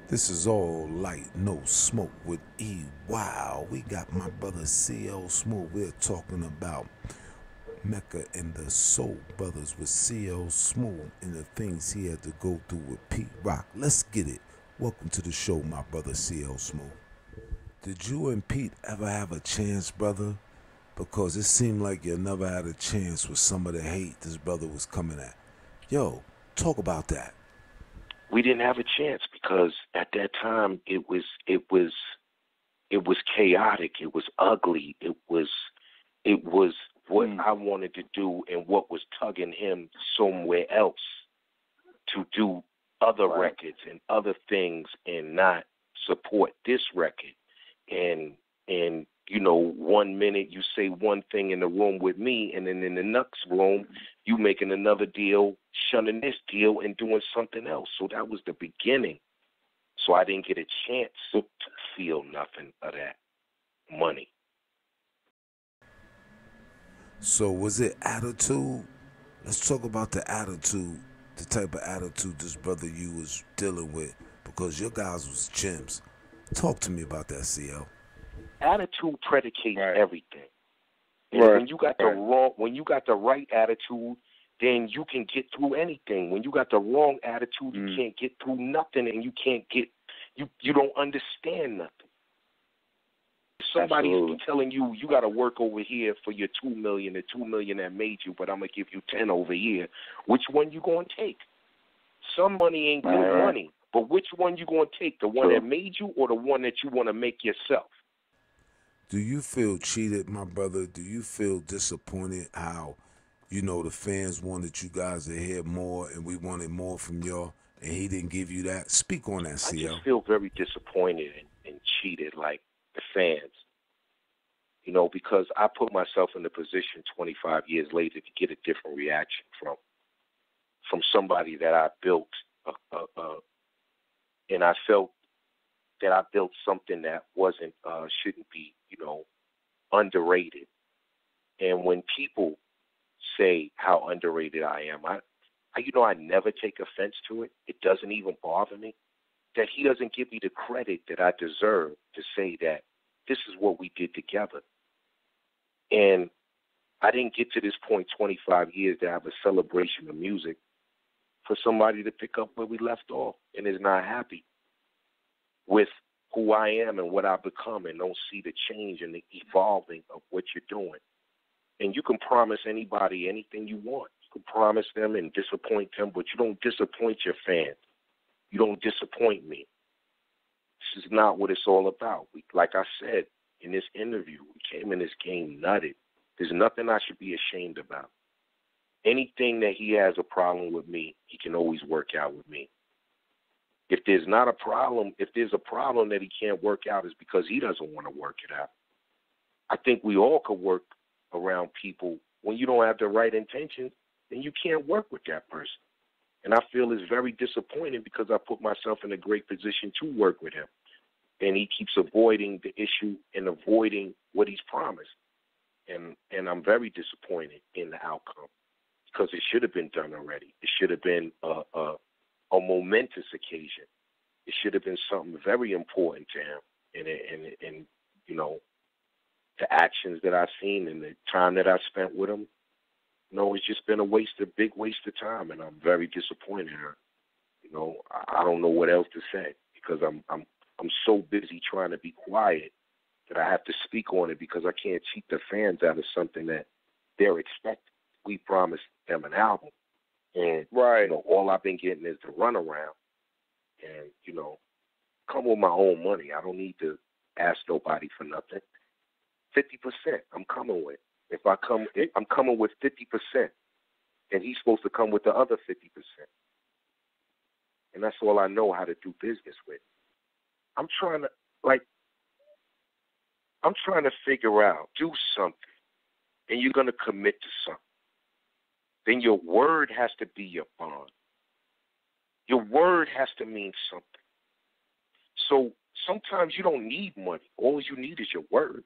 This is all light, no smoke with E. Wow, we got my brother CL Smooth. We're talking about Mecca and the Soul Brothers with CL Smooth and the things he had to go through with Pete Rock. Let's get it. Welcome to the show, my brother CL Smooth. Did you and Pete ever have a chance, brother? Because it seemed like you never had a chance with some of the hate this brother was coming at. Yo, talk about that. We didn't have a chance because at that time it was chaotic. It was ugly. It was what I wanted to do and what was tugging him somewhere else to do other records and other things and not support this record. And you know, 1 minute you say one thing in the room with me, and then in the next room you making another deal, shunning this deal and doing something else. So that was the beginning. So I didn't get a chance to feel nothing of that money. So was it attitude? Let's talk about the attitude, the type of attitude this brother you was dealing with, because your guys was gems. Talk to me about that, CL. Attitude predicates Right. everything. And Right. when you got the when you got the right attitude, then you can get through anything. When you got the wrong attitude, you can't get through nothing, and you can't get you don't understand nothing. Somebody's Absolutely. telling you you got to work over here for your 2 million, the 2 million that made you, but I'm gonna give you 10 over here. Which one you gonna take? Some money ain't good Right. money, but which one you gonna take? The one True. that made you, or the one that you want to make yourself? Do you feel cheated, my brother? Do you feel disappointed how, the fans wanted you guys to hear more and we wanted more from y'all and he didn't give you that? Speak on that, I just CL. feel very disappointed and cheated, like the fans. Because I put myself in the position 25 years later to get a different reaction from somebody that I built, and I felt that I built something that wasn't shouldn't be, underrated. And when people say how underrated I am, I never take offense to it. It doesn't even bother me that he doesn't give me the credit that I deserve to say that this is what we did together. And I didn't get to this point 25 years to have a celebration of music for somebody to pick up where we left off and is not happy with who I am and what I've become and don't see the change and the evolving of what you're doing. And you can promise anybody anything you want. You can promise them and disappoint them, but you don't disappoint your fans. You don't disappoint me. This is not what it's all about. Like I said in this interview, we came in this game nutted. There's nothing I should be ashamed about. Anything that he has a problem with me, he can always work out with me. If there's not a problem, if there's a problem that he can't work out, is because he doesn't want to work it out. I think we all could work around people. When you don't have the right intentions, then you can't work with that person. And I feel it's very disappointing because I put myself in a great position to work with him. And he keeps avoiding the issue and avoiding what he's promised. And I'm very disappointed in the outcome because it should have been done already. It should have been a momentous occasion. It should have been something very important to him. And the actions that I've seen and the time that I spent with him, it's just been a big waste of time, and I'm very disappointed. I don't know what else to say because I'm so busy trying to be quiet that I have to speak on it because I can't cheat the fans out of something that they're expecting. We promised them an album, and Right. all I've been getting is the runaround, and come with my own money. I don't need to ask nobody for nothing. 50%, I'm coming with. I'm coming with 50%, and he's supposed to come with the other 50%, and that's all I know how to do business with. I'm trying to figure out, do something, and you're gonna commit to something. Then your word has to be your bond. Your word has to mean something. So sometimes you don't need money. All you need is your word.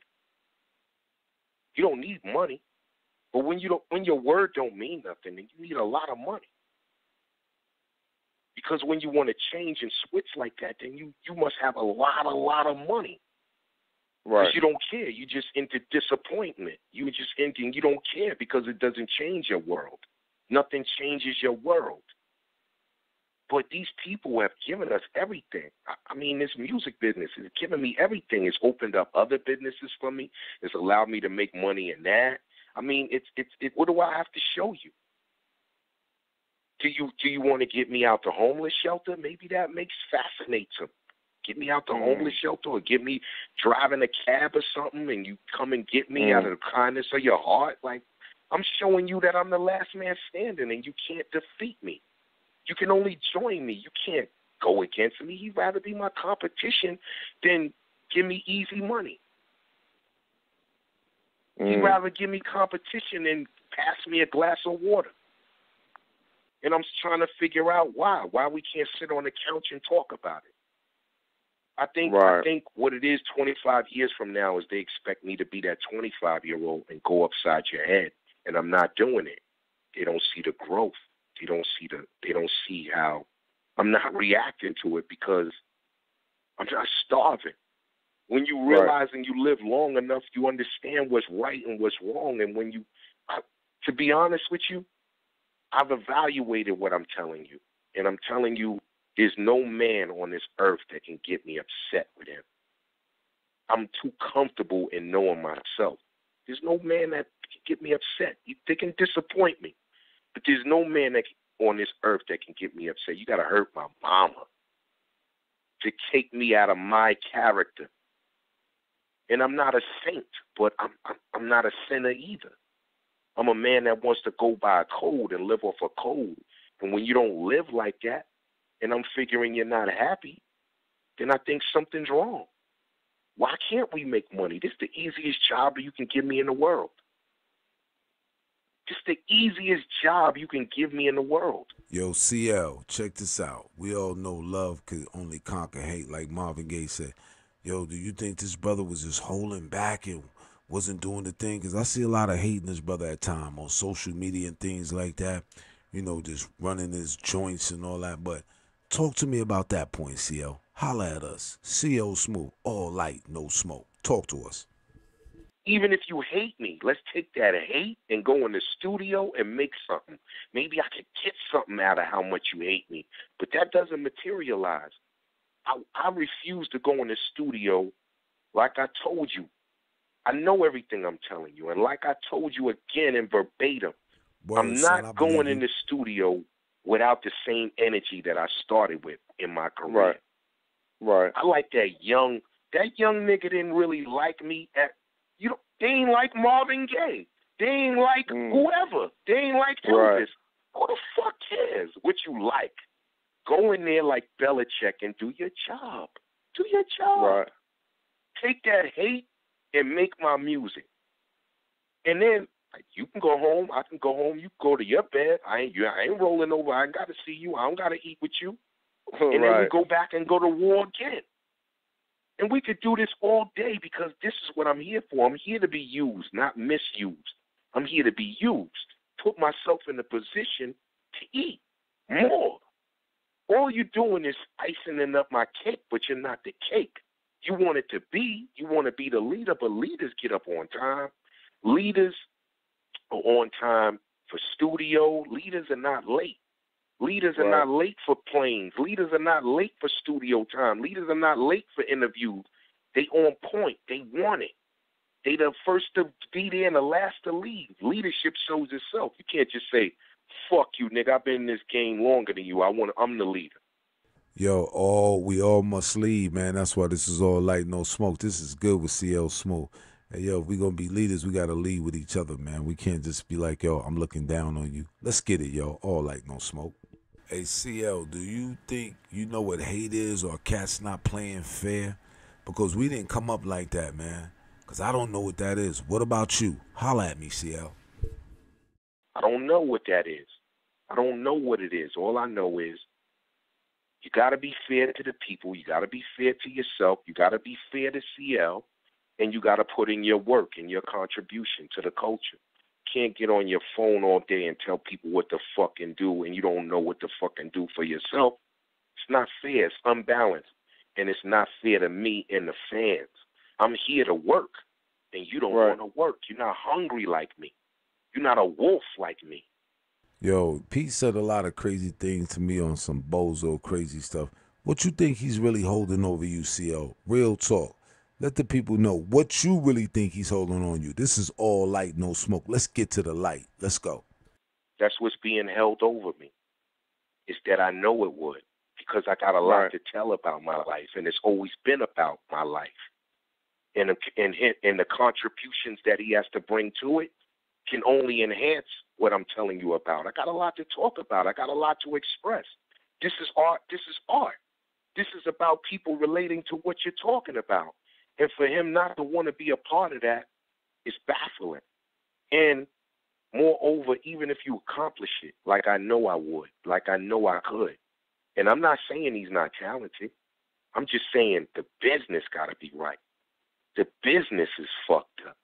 You don't need money. But when your word don't mean nothing, then you need a lot of money. Because when you want to change and switch like that, then you must have a lot of money. Right. Because you don't care. You just into disappointment. You just into, you don't care because it doesn't change your world. Nothing changes your world. But these people have given us everything. I mean, this music business has given me everything. It's opened up other businesses for me. It's allowed me to make money in that. I mean, what do I have to show you? Do you want to get me out the homeless shelter? Maybe that fascinates them. Get me out the homeless shelter, or get me driving a cab or something, and you come and get me out of the kindness of your heart. Like, I'm showing you that I'm the last man standing, and you can't defeat me. You can only join me. You can't go against me. You'd rather be my competition than give me easy money. You'd rather give me competition than pass me a glass of water. And I'm trying to figure out why we can't sit on the couch and talk about it. I think what it is 25 years from now is they expect me to be that 25-year-old and go upside your head, and I'm not doing it. They don't see the growth. They don't see how I'm not reacting to it because I'm not starving. When you realize and you live long enough, you understand what's right and what's wrong. And when to be honest with you, I've evaluated what I'm telling you, and I'm telling you, there's no man on this earth that can get me upset with him. I'm too comfortable in knowing myself. There's no man that can get me upset. They can disappoint me, but there's no man on this earth that can get me upset. You got to hurt my mama to take me out of my character. And I'm not a saint, but I'm not a sinner either. I'm a man that wants to go by a code and live off a code. And when you don't live like that, and I'm figuring you're not happy, then I think something's wrong. Why can't we make money? This is the easiest job you can give me in the world. Just the easiest job you can give me in the world. Yo, CL, check this out. We all know love could only conquer hate, like Marvin Gaye said. Yo, do you think this brother was just holding back and wasn't doing the thing? Because I see a lot of hate in this brother at times on social media and things like that. You know, just running his joints and all that. But talk to me about that point, CL. Holla at us. CL Smooth, all light, no smoke. Talk to us. Even if you hate me, let's take that hate and go in the studio and make something. Maybe I could get something out of how much you hate me. But that doesn't materialize. I refuse to go in the studio like I told you. I know everything I'm telling you. And like I told you again in verbatim, I'm not going in the studio without the same energy that I started with in my career. Right. I like that young nigga didn't really like me. They ain't like Marvin Gaye. They ain't like whoever. They ain't like Elvis. Who the fuck cares what you like? Go in there like Belichick and do your job. Do your job. Right. Take that hate and make my music. And then you can go home. I can go home. You can go to your bed. I ain't rolling over. I ain't got to see you. I don't got to eat with you. And then we go back and go to war again. And we could do this all day because this is what I'm here for. I'm here to be used, not misused. I'm here to be used. Put myself in a position to eat more. All you're doing is icing up my cake, but you're not the cake. You want it to be. You want to be the leader, but leaders get up on time. Leaders are on time for studio. Leaders are not late. Leaders are not late for planes. Leaders are not late for studio time. Leaders are not late for interviews. They on point. They want it. They the first to be there and the last to leave. Leadership shows itself. You can't just say, fuck you, nigga. I've been in this game longer than you. I'm the leader. Yo, we all must lead, man. That's why this is all light, no smoke. This is good with CL Smooth. Hey, yo, if we going to be leaders, we got to lead with each other, man. We can't just be like, yo, I'm looking down on you. Let's get it, yo. All light, no smoke. Hey, CL, do you think you know what hate is or cats not playing fair? Because we didn't come up like that, man. Because I don't know what that is. What about you? Holla at me, CL. I don't know what that is. I don't know what it is. All I know is you got to be fair to the people. You got to be fair to yourself. You got to be fair to CL. And you got to put in your work and your contribution to the culture. You can't get on your phone all day and tell people what to fucking do and you don't know what to fucking do for yourself. It's not fair. It's unbalanced. And it's not fair to me and the fans. I'm here to work, and you don't want to work. You're not hungry like me. You're not a wolf like me. Yo, Pete said a lot of crazy things to me on some bozo crazy stuff. What you think he's really holding over you, CL? Real talk. Let the people know what you really think he's holding on you. This is all light, no smoke. Let's get to the light. Let's go. That's what's being held over me. It's that I know it would, because I got a lot to tell about my life, and it's always been about my life. And the contributions that he has to bring to it can only enhance what I'm telling you about. I got a lot to talk about. I got a lot to express. This is art. This is art. This is about people relating to what you're talking about. And for him not to want to be a part of that is baffling. And moreover, even if you accomplish it, like I know I would, like I know I could, and I'm not saying he's not talented. I'm just saying the business got to be right. The business is fucked up.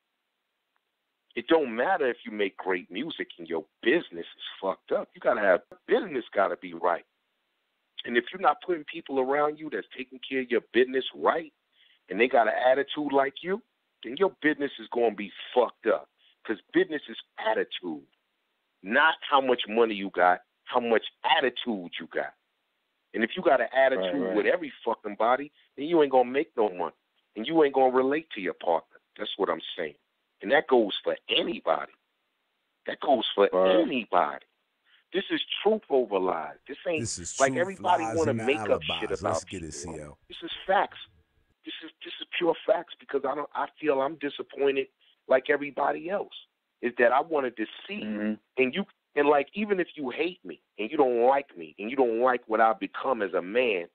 It don't matter if you make great music and your business is fucked up. You got to have business got to be right. And if you're not putting people around you that's taking care of your business right, and they got an attitude like you, then your business is going to be fucked up. Because business is attitude, not how much money you got, how much attitude you got. And if you got an attitude with every fucking body, then you ain't going to make no money. And you ain't going to relate to your partner. That's what I'm saying. And that goes for anybody. That goes for anybody. This is truth over lies. This ain't like everybody want to make up shit about. Let's get it, CL. This is facts. This is pure facts, because I feel I'm disappointed like everybody else. Is that I wanted to see and like, even if you hate me and you don't like me and you don't like what I've become as a man,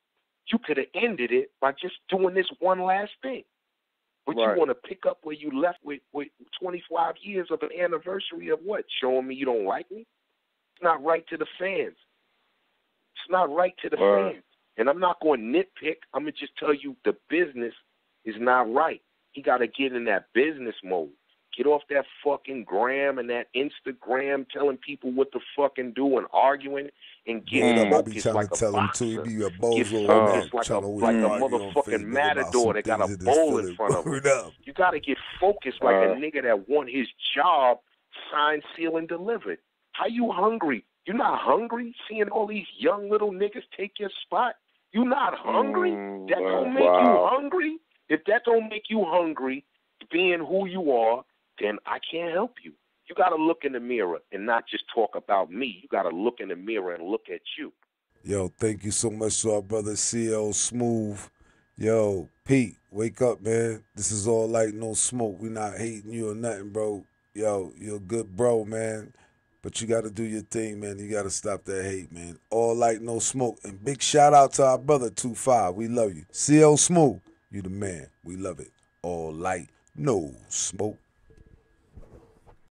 you could have ended it by just doing this one last thing. But you want to pick up where you left with 25 years of an anniversary of what? Showing me you don't like me? It's not right to the fans. It's not right to the fans. And I'm not going to nitpick. I'm going to just tell you the business is not right. He got to get in that business mode. Get off that fucking gram and that Instagram telling people what to fucking do and arguing, and get focused like a boxer. He be a bozo get focused like a motherfucking matador that got a bowl in front of him. You got to get focused like a nigga that want his job signed, sealed, and delivered. How you hungry? You not hungry seeing all these young little niggas take your spot? You not hungry? That don't make you hungry? If that don't make you hungry, being who you are, then I can't help you. You got to look in the mirror and not just talk about me. You got to look in the mirror and look at you. Yo, thank you so much to our brother CL Smooth. Yo, Pete, wake up, man. This is all light, no smoke. We not hating you or nothing, bro. Yo, you're a good bro, man. But you got to do your thing, man. You got to stop that hate, man. All light, no smoke. And big shout out to our brother 2-5. We love you. CL Smooth, you the man. We love it. All light, no smoke.